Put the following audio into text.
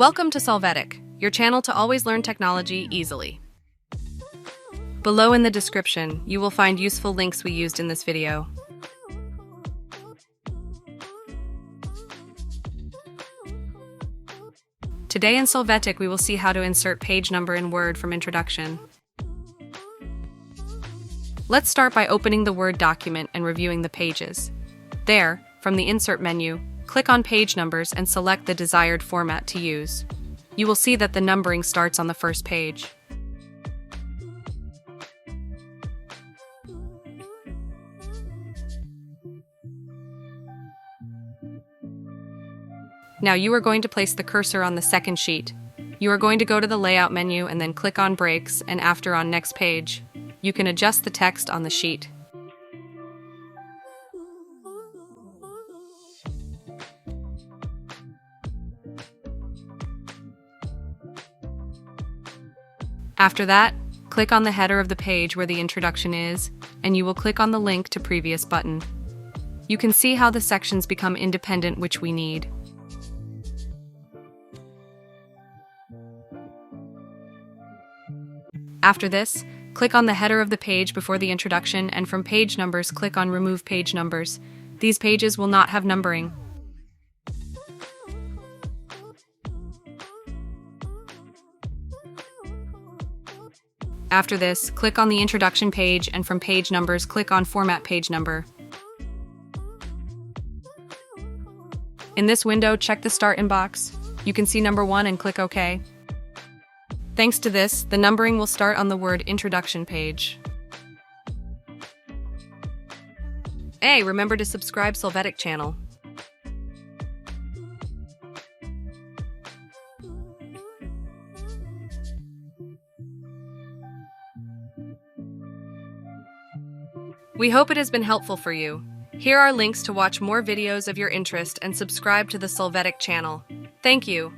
Welcome to Solvetic, your channel to always learn technology easily. Below in the description, you will find useful links we used in this video. Today in Solvetic, we will see how to insert page number in Word from introduction. Let's start by opening the Word document and reviewing the pages. There, from the Insert menu, click on Page Numbers and select the desired format to use. You will see that the numbering starts on the first page. Now you are going to place the cursor on the second sheet. You are going to go to the Layout menu and then click on Breaks and after on Next Page. You can adjust the text on the sheet. After that, click on the header of the page where the introduction is, and you will click on the link to previous button. You can see how the sections become independent, which we need. After this, click on the header of the page before the introduction, and from Page Numbers, click on Remove Page Numbers. These pages will not have numbering. After this, click on the introduction page, and from Page Numbers, click on Format Page Number. In this window, check the Start inbox. You can see number 1 and click OK. Thanks to this, the numbering will start on the Word introduction page. Hey, remember to subscribe Solvetic channel. We hope it has been helpful for you. Here are links to watch more videos of your interest and subscribe to the Solvetic channel. Thank you.